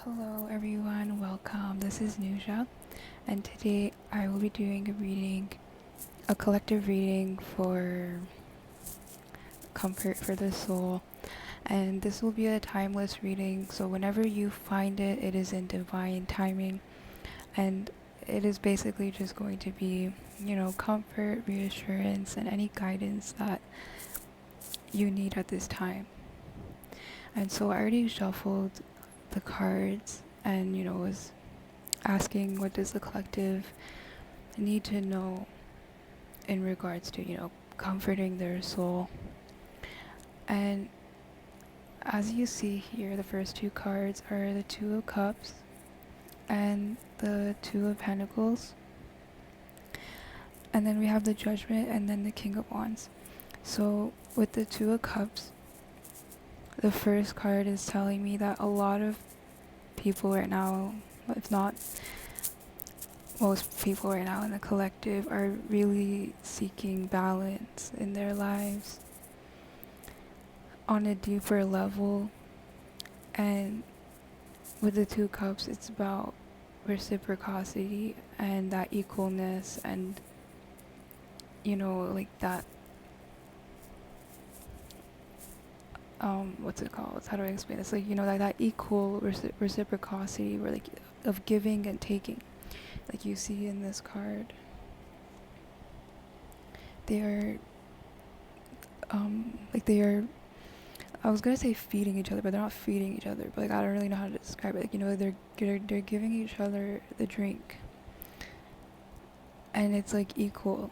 Hello everyone, welcome. This is Nuja, and today I will be doing a collective reading for comfort for the soul. And this will be a timeless reading, so whenever you find it, it is in divine timing. And it is basically just going to be, comfort, reassurance, and any guidance that you need at this time. And so I already shuffled the cards and, was asking what does the collective need to know in regards to, comforting their soul. And as you see here, the first two cards are the Two of Cups and the Two of Pentacles. And then we have the Judgment and then the King of Wands. So with the Two of Cups, the first card is telling me that a lot of people right now, if not most people right now in the collective, are really seeking balance in their lives on a deeper level. And with the Two Cups, it's about reciprocity and that equalness and, like that, what's it called? How do I explain this? Like, that equal reciprocity where, like, of giving and taking. Like you see in this card, they are, I was gonna say feeding each other, but they're not feeding each other. But like I don't really know how to describe it. Like they're giving each other the drink, and it's like equal.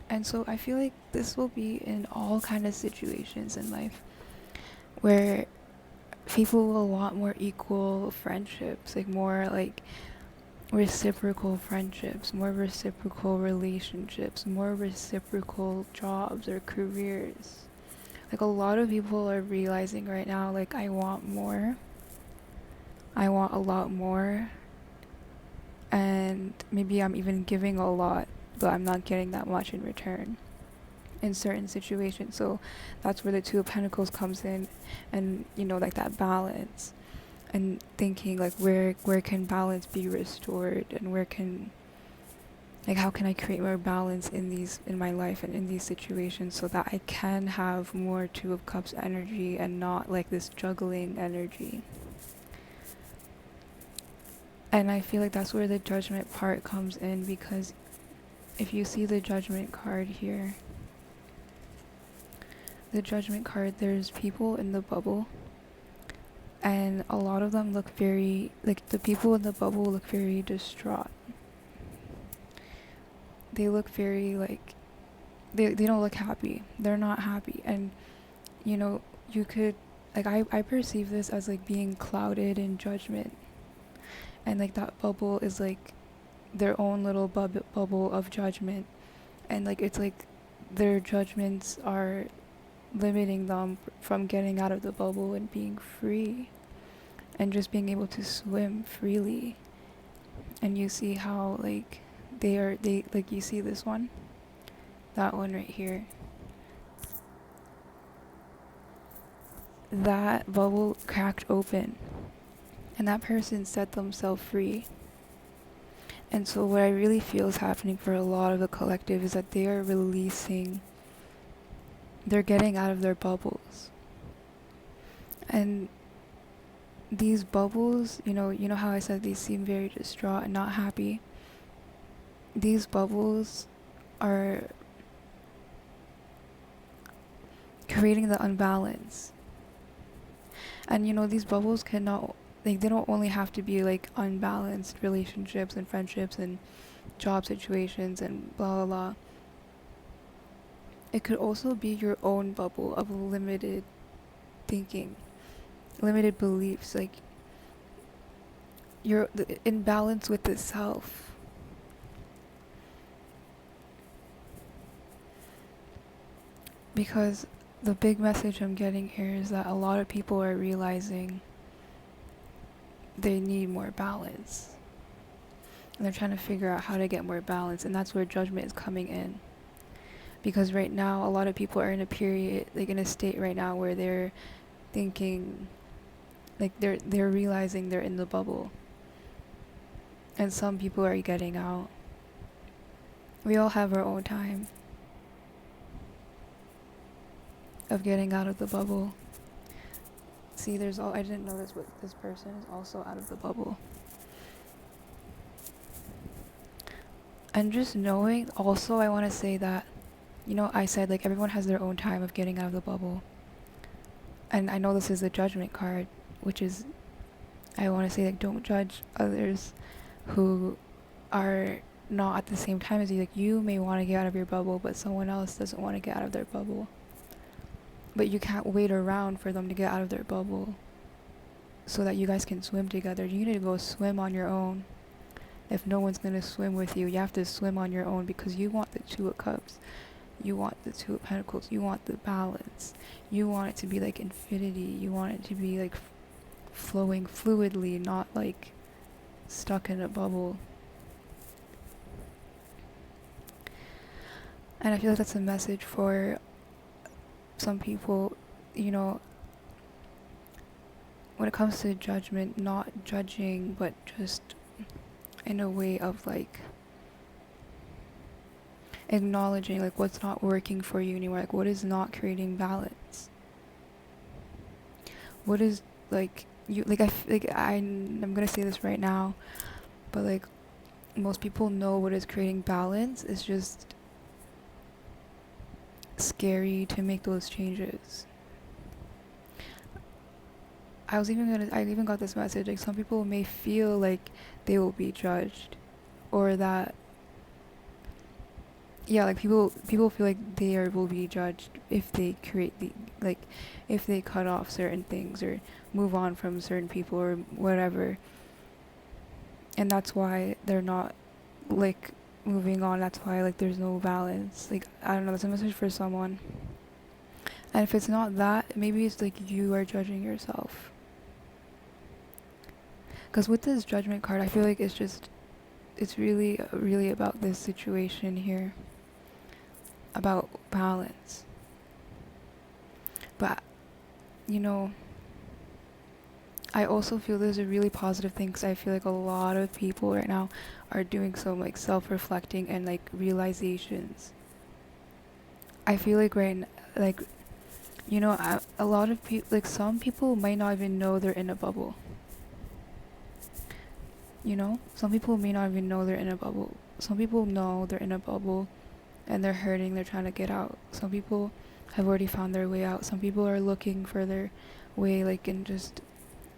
And so I feel like this will be in all kind of situations in life where people will want more equal friendships, like more like reciprocal friendships, more reciprocal relationships, more reciprocal jobs or careers. Like a lot of people are realizing right now, like I want more. I want a lot more. And maybe I'm even giving a lot, but I'm not getting that much in return in certain situations. So that's where the Two of Pentacles comes in, and like that balance and thinking like where can balance be restored, and where can, like, how can I create more balance in my life and in these situations so that I can have more Two of Cups energy and not like this juggling energy. And I feel like that's where the Judgment part comes in, because if you see the Judgment card here, the Judgment card, there's people in the bubble, and a lot of them look very, like, the people in the bubble look very distraught. They look very, like, they don't look happy. They're not happy. And, you could, like, I perceive this as, like, being clouded in judgment. And, like, that bubble is, like, their own little bubble of judgment. And, like, it's, like, their judgments are limiting them from getting out of the bubble and being free. And just being able to swim freely. And you see how, like, like, you see this one? That one right here. That bubble cracked open, and that person set themselves free. And so what I really feel is happening for a lot of the collective is that they are releasing, they're getting out of their bubbles. And these bubbles, you know how I said they seem very distraught and not happy? These bubbles are creating the unbalance. And these bubbles cannot, like, they don't only have to be like unbalanced relationships and friendships and job situations and blah blah blah. It could also be your own bubble of limited thinking, limited beliefs, like you're in balance with the self. Because the big message I'm getting here is that a lot of people are realizing they need more balance. And they're trying to figure out how to get more balance, and that's where Judgment is coming in. Because right now, a lot of people are in a period, like in a state right now where they're thinking Like they're realizing they're in the bubble, and some people are getting out. We all have our own time of getting out of the bubble. See, there's all I didn't notice, but this person is also out of the bubble. And just knowing, also, I want to say that, I said like everyone has their own time of getting out of the bubble. And I know this is a judgment card, which is, I want to say, like, don't judge others who are not at the same time as you. Like, you may want to get out of your bubble, but someone else doesn't want to get out of their bubble. But you can't wait around for them to get out of their bubble so that you guys can swim together. You need to go swim on your own. If no one's going to swim with you, you have to swim on your own, because you want the Two of Cups. You want the Two of Pentacles. You want the balance. You want it to be like infinity. You want it to be like flowing fluidly, not like stuck in a bubble. And I feel like that's a message for some people, when it comes to judgment, not judging, but just in a way of like acknowledging like what's not working for you anymore, like what is not creating balance, what is like you like I'm gonna say this right now, but like most people know what is creating balance. It's just scary to make those changes. I even got this message, like some people may feel like they will be judged, or that, yeah, like people feel like will be judged if they if they cut off certain things or move on from certain people or whatever. And that's why they're not like moving on. That's why like there's no balance. Like, I don't know, that's a message for someone. And if it's not that, maybe it's like you are judging yourself. Because with this judgment card, I feel like it's really, really about this situation here. About balance. But, I also feel there's a really positive thing, because I feel like a lot of people right now are doing some like self-reflecting and like realizations. I feel like a lot of people, like some people might not even know they're in a bubble. Some people may not even know they're in a bubble. Some people know they're in a bubble and they're hurting, they're trying to get out. Some people have already found their way out. Some people are looking for their way, like, and just,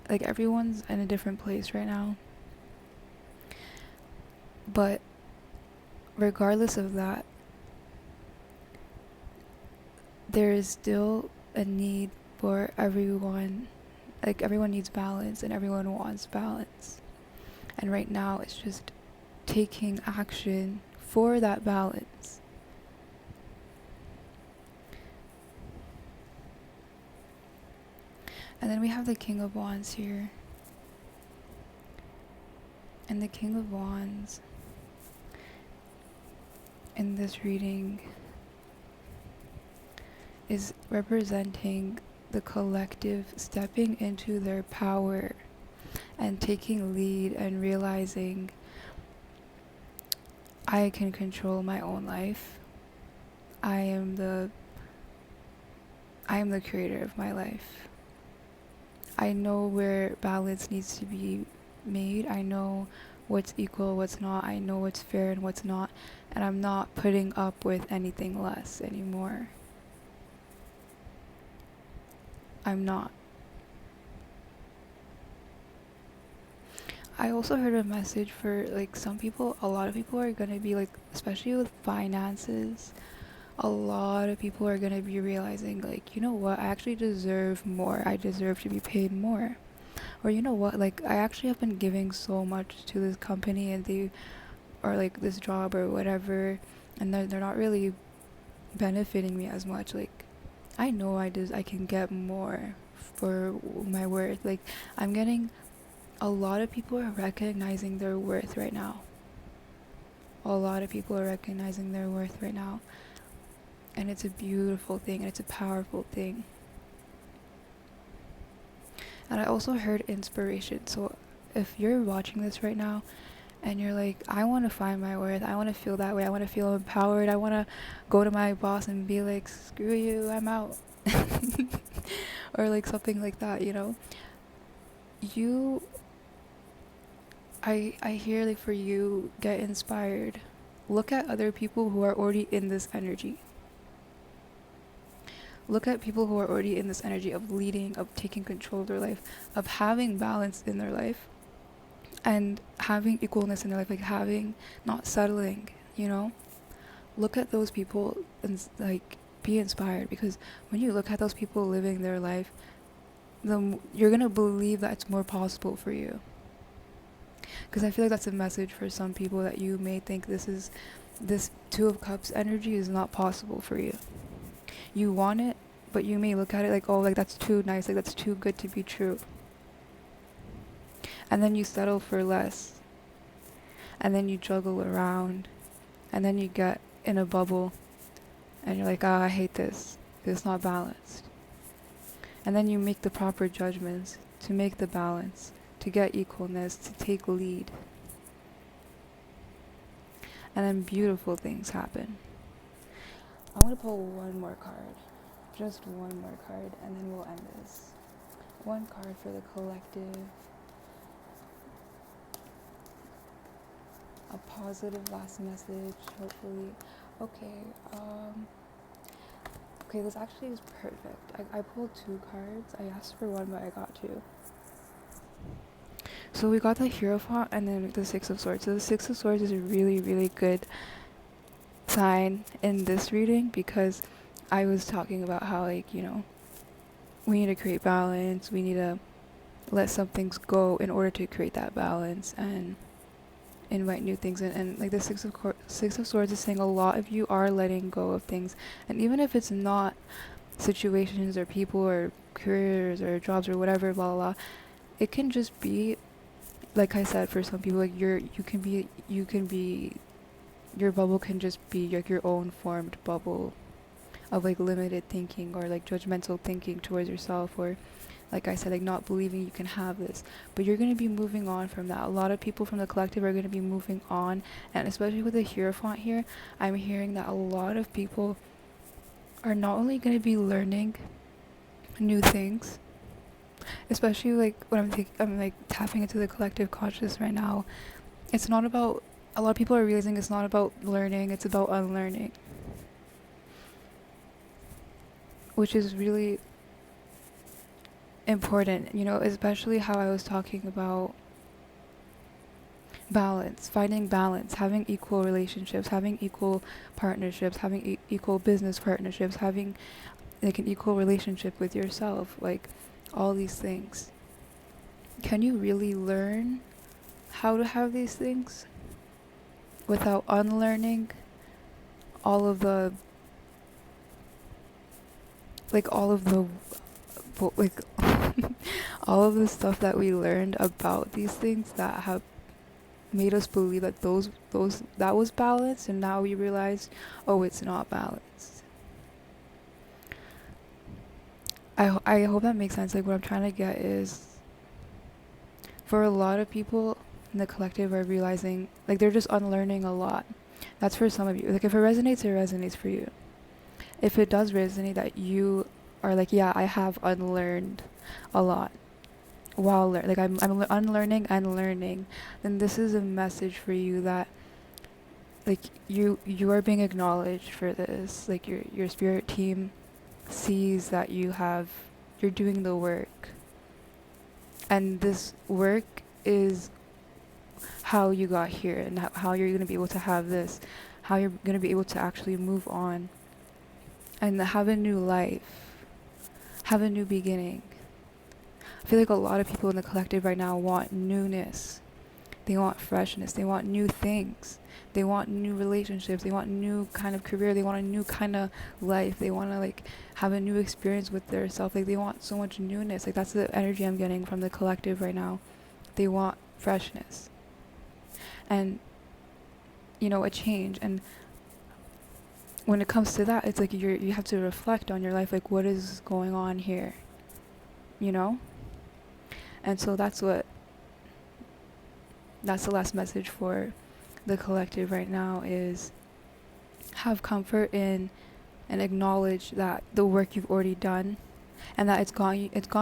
like, everyone's in a different place right now. But regardless of that, there is still a need for everyone. Like, everyone needs balance and everyone wants balance. And right now, it's just taking action for that balance. And then we have the King of Wands here. And the King of Wands in this reading is representing the collective stepping into their power and taking lead and realizing, I can control my own life. I am the creator of my life. I know where balance needs to be made. I know what's equal, what's not. I know what's fair and what's not. And I'm not putting up with anything less anymore. I'm not. I also heard a message for like some people. A lot of people are going to be like, especially with finances, a lot of people are going to be realizing like, you know what, I actually deserve more. I deserve to be paid more. Or you know what, like, I actually have been giving so much to this company and they, or like this job or whatever, and they're not really benefiting me as much. Like, I know I can get more for my worth. Like, I'm getting, a lot of people are recognizing their worth right now. A lot of people are recognizing their worth right now. And it's a beautiful thing, and it's a powerful thing. And I also heard inspiration. So if you're watching this right now and you're like, I want to find my worth, I want to feel that way, I want to feel empowered, I want to go to my boss and be like, screw you, I'm out. Or like something like that, you know? You, I hear like for you, get inspired. Look at other people who are already in this energy. Look at people who are already in this energy of leading, of taking control of their life, of having balance in their life, and having equalness in their life, like having, not settling, you know? Look at those people and like be inspired, because when you look at those people living their life, you're gonna believe that it's more possible for you. Because I feel like that's a message for some people, that you may think this Two of Cups energy is not possible for you. You want it, but you may look at it like, oh, like that's too nice, like that's too good to be true. And then you settle for less. And then you juggle around. And then you get in a bubble. And you're like, I hate this. It's not balanced. And then you make the proper judgments to make the balance, to get equalness, to take lead. And then beautiful things happen. I'm going to pull one more card. Just one more card, and then we'll end this. One card for the collective. A positive last message, hopefully. Okay, this actually is perfect. I pulled two cards. I asked for one, but I got two. So we got the Hierophant and then the Six of Swords. So the Six of Swords is a really, really good sign in this reading, because I was talking about how, like, you know, we need to create balance. We need to let some things go in order to create that balance and invite new things in. And like the Six of Swords is saying a lot of you are letting go of things. And even if it's not situations or people or careers or jobs or whatever, blah, blah, blah, it can just be, like I said, for some people, like you can be, your bubble can just be like your own formed bubble of like limited thinking or like judgmental thinking towards yourself, or like I said, like not believing you can have this. But you're going to be moving on from that. A lot of people from the collective are going to be moving on, and especially with the Hierophant here, I'm hearing that a lot of people are not only going to be learning new things, especially like when I'm like tapping into the collective conscious right now. It's not about, a lot of people are realizing it's not about learning, it's about unlearning, which is really important, you know, especially how I was talking about balance, finding balance, having equal relationships, having equal partnerships, having equal business partnerships, having like an equal relationship with yourself, like all these things. Can you really learn how to have these things without unlearning all of the like all of the like all of the stuff that we learned about these things that have made us believe that those that was balanced, and now we realize, oh, it's not balanced. I hope that makes sense. Like what I'm trying to get is, for a lot of people in the collective are realizing, like they're just unlearning a lot. That's for some of you. Like if it resonates for you. If it does resonate, that you are like, yeah, I have unlearned a lot while like I'm unlearning and learning, then this is a message for you that like you are being acknowledged for this. Like your spirit team sees that you're doing the work, and this work is how you got here, and how you're going to be able to have this, how you're going to be able to actually move on and have a new life, have a new beginning. I feel like a lot of people in the collective right now want newness. They want freshness. They want new things. They want new relationships. They want new kind of career. They want a new kind of life. They want to like have a new experience with their self. Like they want so much newness. Like that's the energy I'm getting from the collective right now. They want freshness. And you know, a change. And when it comes to that, it's like you have to reflect on your life, like what is going on here, you know? And so that's the last message for the collective right now is have comfort in and acknowledge that the work you've already done and that it's gone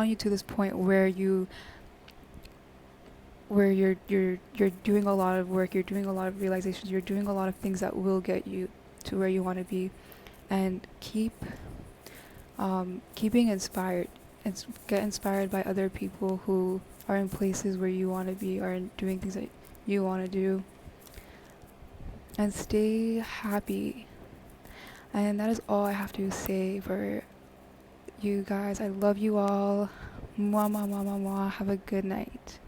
you to this point where you're doing a lot of work, you're doing a lot of realizations, you're doing a lot of things that will get you to where you want to be, and keeping inspired and get inspired by other people who are in places where you want to be or doing things that you want to do, and stay happy. And that is all I have to say for you guys. I love you all. Mwah, mwah, mwah, mwah, mwah. Have a good night.